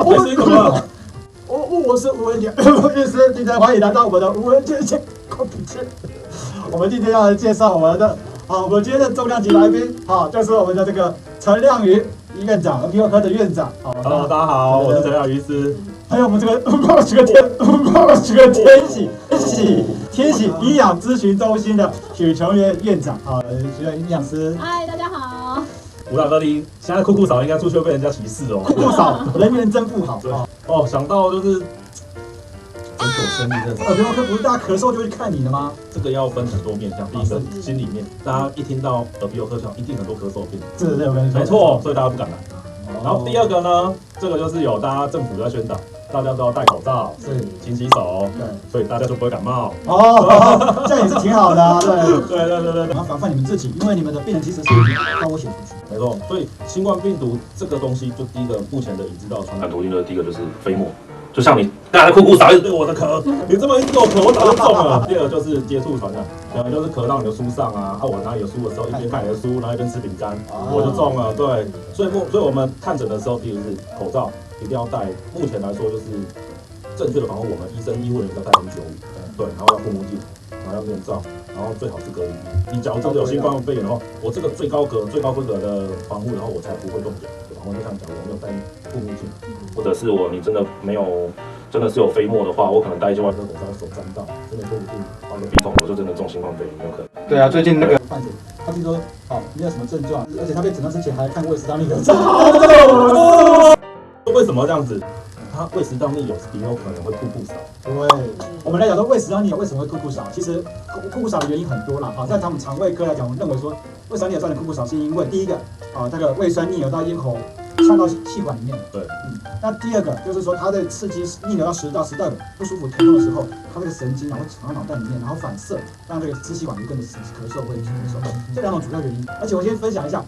我是吴文杰，律师，今天欢迎来到我们的吴文杰健康笔记。我们今天要来介绍我们今天的重量级来宾，就是我们的这个陈亮瑜院长，耳鼻喉科的院长。Hello， 大家好，我是陈亮瑜医师。还有我们这个天喜营养咨询中心的许琼元院长，许琼元营养师。嗨，大家好。吴大哥，你现在酷嫂应该出去会被人家歧视哦。酷嫂人缘真不好。想到就是诊所生意真的。耳鼻喉科不是大家咳嗽就会去看你的吗？这个要分很多面向，第一个心里面，大家一听到耳鼻喉科一定很多咳嗽病。对，我跟你说。没错，所以大家不敢来。然后第二个呢，这个就是有大家政府在宣导。大家都要戴口罩，勤洗手，对，所以大家就不会感冒。这样也是挺好的啊，对。然后防范你们自己，因为你们的病人其实是高危险族群。没错，所以新冠病毒这个东西，就第一个目前的已知道传染途径的第一个就是飞沫，就像你刚才酷嫂一直对我的咳，你这么一给我咳，我早就中了。第二个就是接触传染，两个就是咳到你的书上啊，我哪里有书的时候，一边看你的书，然后一边吃饼干，我就中了。对，所以我们看诊的时候，第一个是口罩。一定要戴，目前来说就是正确的防护，我们医生医护人员要戴 N95，对，然后要护目镜，然后要面罩，然后最好是隔离。你假如真的有新冠肺炎的话，我这个最高规格的防护，然后我才不会中奖。然后就像讲，我没有戴护目镜，或者是你真的是有飞沫的话，我可能戴一件外科口罩，手沾到，真的说不定包个鼻孔，我就真的中新冠肺炎，有可能。对啊，最近那个患者，他听说没有什么症状，而且他被诊断之前还看过胃食道逆流。为什么这样子？他胃食道逆流也有可能会酷少。对，我们来讲说胃食道逆流为什么会酷少？其实酷少的原因很多啦。在他们肠胃科来讲，我们认为说胃食道逆流造成酷少，是因为第一个这个胃酸逆流到咽喉呛到气管里面。对，那第二个就是说它的刺激逆流到食道不舒服疼痛的时候，它这个神经然后藏到脑袋里面，然后反射让这个支气管就跟着咳嗽或者咳嗽，这两种主要原因。而且我先分享一下，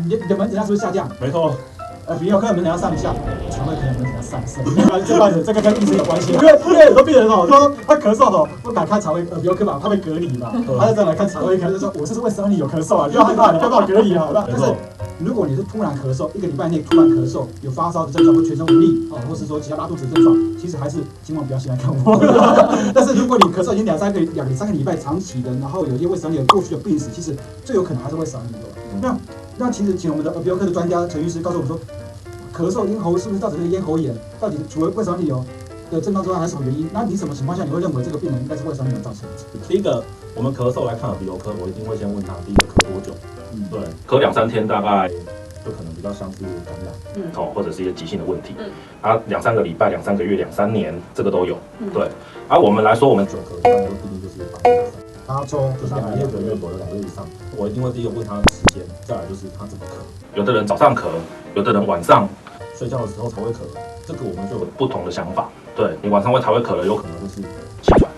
你的门诊量是不是下降？没错。鼻喉科门诊要上下，肠胃科门诊要上升。这个跟医生有关系，因为很多病人说他咳嗽不敢看肠胃鼻喉科吧，他被隔离嘛，他就这样来看肠胃科，就说我是胃食道逆流咳嗽啊，不要害怕，你不要把我隔离啊。但是如果你是突然咳嗽，1个礼拜内突然咳嗽，有发烧的症状或全身无力或是说其他拉肚子的症状，其实还是千万不要先来看我。但是如果你咳嗽已经2、3个礼拜长期的，然后有一些胃食道逆流过去的病史，其实最有可能还是胃食道逆流。那其实请我们的耳鼻喉科的专家陈医师告诉我们说，咳嗽咽喉是不是造成这个咽喉炎？到底除了胃食道逆流的症状之外，还有什么原因？那你什么情况下你会认为这个病人应该是胃食道逆流造成的？第一个，我们咳嗽来看耳鼻喉科，我一定会先问他，第一个咳多久？对，咳2、3天大概就可能比较像是感染，或者是一些急性的问题。2、3个礼拜、2、3个月、2、3年，这个都有。对，而我们来说，我们久咳一般都一定就是8周，就是2个月左右，2个月以上。我一定会第一个问他的时间，再来就是他怎么咳。有的人早上咳，有的人晚上睡觉的时候才会咳，这个我们就有不同的想法。对，你晚上才会咳了，有可能会是气喘，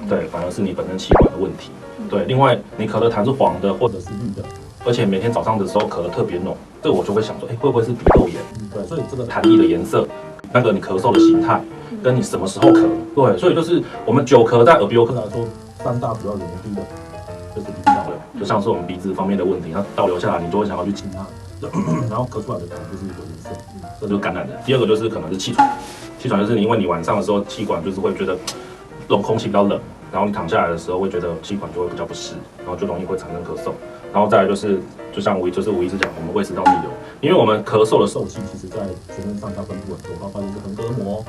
对，反而是你本身气管的问题。对，另外你咳的痰是黄的或者是绿的，而且每天早上的时候咳得特别浓，这个我就会想说，会不会是鼻窦炎？对，所以这个痰液的颜色，那个你咳嗽的形态，跟你什么时候咳，对，所以就是我们久咳在耳鼻喉科来说，3大主要原因，第一个就是鼻子倒流，就像是我们鼻子方面的问题，它倒流下来，你就会想要去清它，然后咳出来的痰就是有颜色，这就是感染的。第二个就是可能是气喘，气喘就是因为你晚上的时候气管就是会觉得空气比较冷，然后你躺下来的时候会觉得气管就会比较不适，然后就容易会产生咳嗽。然后再来就是就像吴医师讲，我们胃食道逆流，因为我们咳嗽的受气其实在全身上下分布很多，包括就是横膈膜、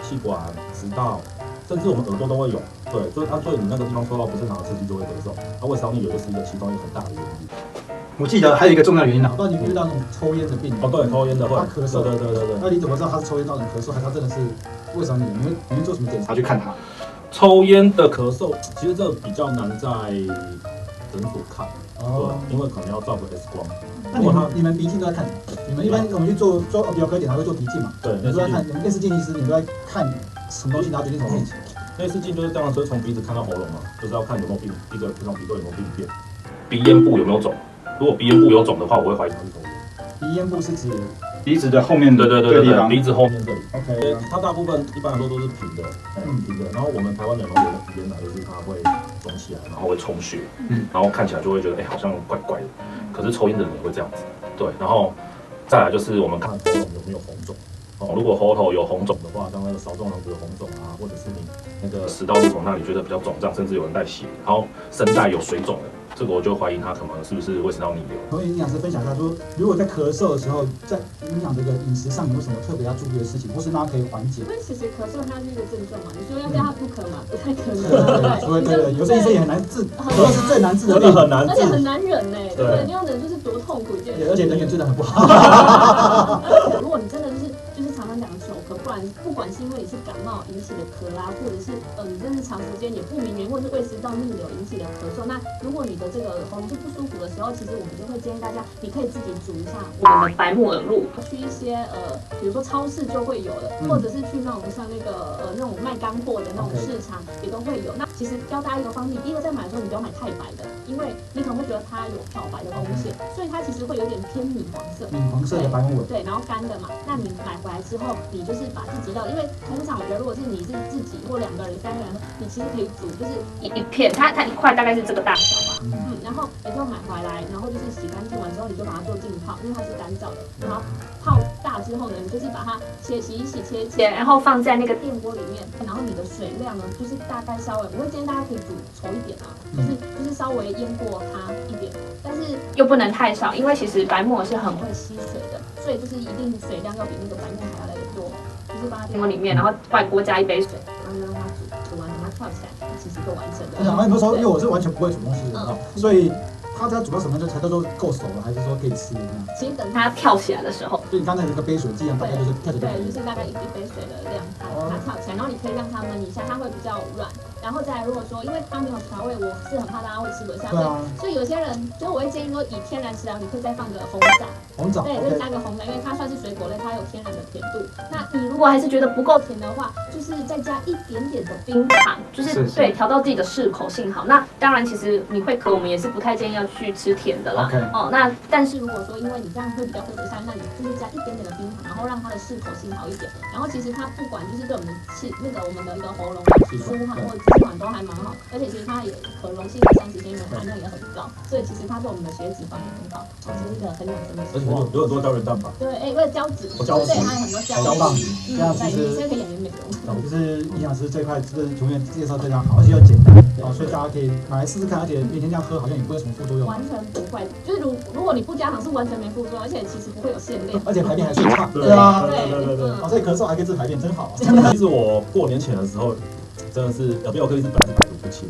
气管、食道。甚至我们耳朵都会有，对，所以你那个地方抽到不是哪个刺激就会咳嗽，胃食道逆流就是其中一个很大的原因。我记得还有一个重要原因不知道你遇到那种抽烟的病人，对，抽烟的会咳嗽，对。那你怎么知道他是抽烟造成咳嗽，还是他真的是胃食道逆流？你会做什么检查去看他？抽烟的咳嗽，其实这个比较难在诊所看，对，因为可能要照个 X 光。那你们鼻镜都在看什么？你们一般我们去做耳鼻喉科检查会做鼻镜嘛？对，你都在看，你们内视镜医师你都在看什么东西，然后决定什么病情？内视镜就是当然是从鼻子看到喉咙嘛，就是要看有没有病，一个从鼻窦有没有病变，鼻咽部有没有肿。如果鼻咽部有肿的话，我会怀疑他是抽烟。鼻咽部是指鼻子的后面的对，鼻子后面这里。OK， 它大部分一般来说都是平的，平的。然后我们台湾人有的鼻咽癌就是它会肿起来，然后会充血，然后看起来就会觉得好像怪怪的。可是抽烟的人也会这样子，对。然后再来就是我们看喉咙有没有红肿，哦，如果喉头有红肿的话，像那个少壮囊子的红肿啊，或者是你那个食道入口那里觉得比较肿胀，甚至有人带血，然后声带有水肿的，这个我就怀疑他可能是不是胃食道逆流。从营养师分享一下说，如果在咳嗽的时候，在营养这个饮食上有没有什么特别要注意的事情，或是让它可以缓解？因为其实咳嗽它是一个症状嘛，你说要叫他不咳嘛，不太可能。对，有些医生也很难治，咳嗽是最难治的病，很难治，而且很难忍呢。对，你要忍就是多痛苦一件事。而且人缘治得很不好。如果你真的就是常常讲求咳，不管是因为你是感冒引起的咳啦，或者是你真是长时间也不明原因，或是胃食道逆流引起的咳嗽，那如果你的这个喉咙是不舒服的时候，其实我们就会建议大家，你可以自己煮一下我们的白木耳露，去一些比如说超市就会有的，或者是去那种像那个那种卖干货的那种市场也都会有。那其实教大家一个方面，第一个在买的时候你不要买太白的，因为你可能会觉得它有漂白的风险，所以它其实会有点偏米黄色。米黄色的白木耳。对，然后干的嘛，那你买回来之后，你就是把自己要，因为通常我觉得如果是你是自己或2个人、3个人，你其实可以煮，就是一片，它一块大概是这个大小嘛，然后你就买回来，然后就是洗干净完之后，你就把它做浸泡，因为它是干燥的，然后泡大之后呢，你就是把它洗一洗、切，然后放在那个电锅里面，然后你的水量呢，就是大概稍微，我会建议大家可以煮稠一点啊，就是稍微淹过它一点，但是又不能太少，因为其实白木耳是很会吸水的，所以就是一定水量要比那个白木耳还要来得多，就是放在电锅里面，然后外锅加1杯水，然后就让它煮完，等它跳起来，其实就完成了。我想很多时候，因为我是完全不会煮东西的人所以它只要煮到什么才叫做够熟了，还是说可以吃的那样？其实等它跳起来的时候，所以你刚才那个杯水剂量大概就是跳起来。对，就是大概一杯水的量，它跳起来，然后你可以让它焖一下，它会比较软。然后再来，如果说因为它没有调味，我是很怕大家会吃不下，所以有些人就是我会建议说，以天然食疗，你可以再放个红枣，对，就是加个红枣，因为它算是水果类，它有天然的甜度。那你如果还是觉得不够甜的话，就是再加一点点的冰糖，就是对调到自己的适口性好。那当然，其实你会咳，我们也是不太建议要去吃甜的啦。哦，那但是如果说因为你这样会比较喝得下，那你就是加一点点的冰糖，然后让它的适口性好一点。然后其实它不管就是对我们我们的一个喉咙舒缓或者支管都还蛮好，而且其实它也可溶性的30纤维含量也很高，所以其实它对我们的血脂方面很好，是一个很养生的食物。而且有很多胶原蛋白。对，为了胶质，对，它有很多胶棒，这样其实可以演员美容。就是营养师这块，就是永远介绍非常好，而且又简单，所以大家可以买来试试看，而且每天这样喝好像也不会有什么副作用。完全不会，就是如果你不加糖是完全没副作用，而且其实不会有限量，而且排便还顺畅。对啊，对，所以咳嗽还可以治排便，真好。其实我过年前的时候。真的是耳鼻喉科医师本来是百毒不侵，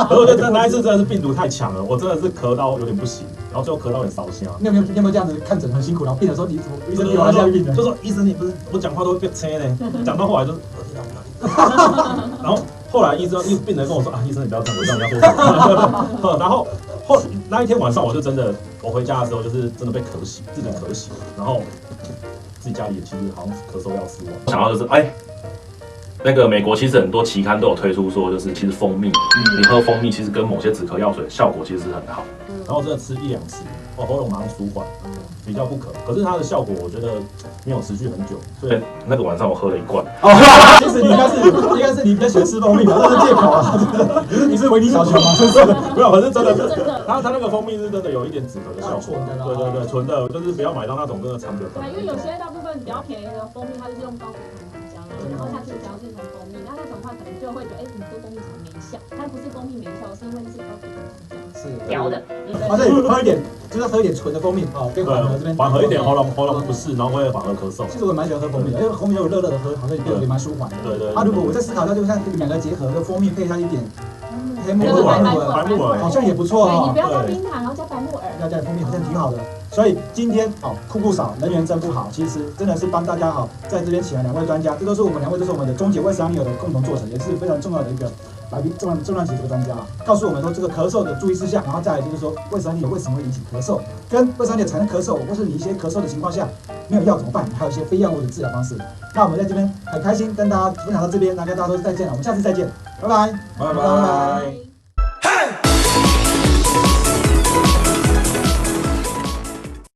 可是我觉得那一次真的是病毒太强了，我真的是咳到有点不行，然后最后咳到有点烧香。你有没有这样子看诊很辛苦，然后病人说你怎么医生给我下病人，就说医生你不是我讲话都会变车呢，讲到后来就是然后后来病人跟我说啊，医生你不要这样，我知道你要说什么。然后那一天晚上我就真的，我回家的时候就是真的被咳醒，自己咳醒，然后自己家里其实好像咳嗽要死我。想到就是那个美国其实很多期刊都有推出说，就是其实蜂蜜，你喝蜂蜜其实跟某些止咳药水效果其实是很好。然后真的吃1、2次，喉咙马上舒缓，比较不咳。可是它的效果我觉得没有持续很久，所以那个晚上我喝了1罐。其实你应该是你比较喜欢吃蜂蜜吧，这是借口啊。你是维尼小熊吗？真是没有，可是真的，它那个蜂蜜是真的有一点止咳的效果。对，纯的，就是不要买到那种真的长久的。因为有些大部分比较便宜的蜂蜜，它就是用高果糖浆，然后下去调制成蜂蜜，那种话可能就会觉得，你喝蜂蜜怎么没效？它不是蜂蜜没效，是因为是高果糖浆调的。对，喝一点，就是喝一点纯的蜂蜜可以缓和这边，缓和一点喉咙不适，然后会缓和咳嗽。其实我蛮喜欢喝蜂蜜的，因为蜂蜜有热的喝，好像也蛮舒缓的。对。如果我在思考，就像2个结合，就蜂蜜配上一点黑木耳，白木耳好像也不错你不要加冰糖，然后加白木耳，要加蜂蜜好像挺好的。所以今天酷少，人缘真不好，其实真的是帮大家在这边请了2位专家，这都是我们2位，都是我们的终结胃食道逆流的共同作者，也是非常重要的一个重量级的专家告诉我们说这个咳嗽的注意事项，然后再来就是说胃食道逆流为什么会引起咳嗽，跟胃食道逆流产生咳嗽，或是你一些咳嗽的情况下没有药怎么办，还有一些非药物的治疗方式。那我们在这边很开心跟大家分享到这边，那跟大家说再见了，我们下次再见，拜拜，拜拜。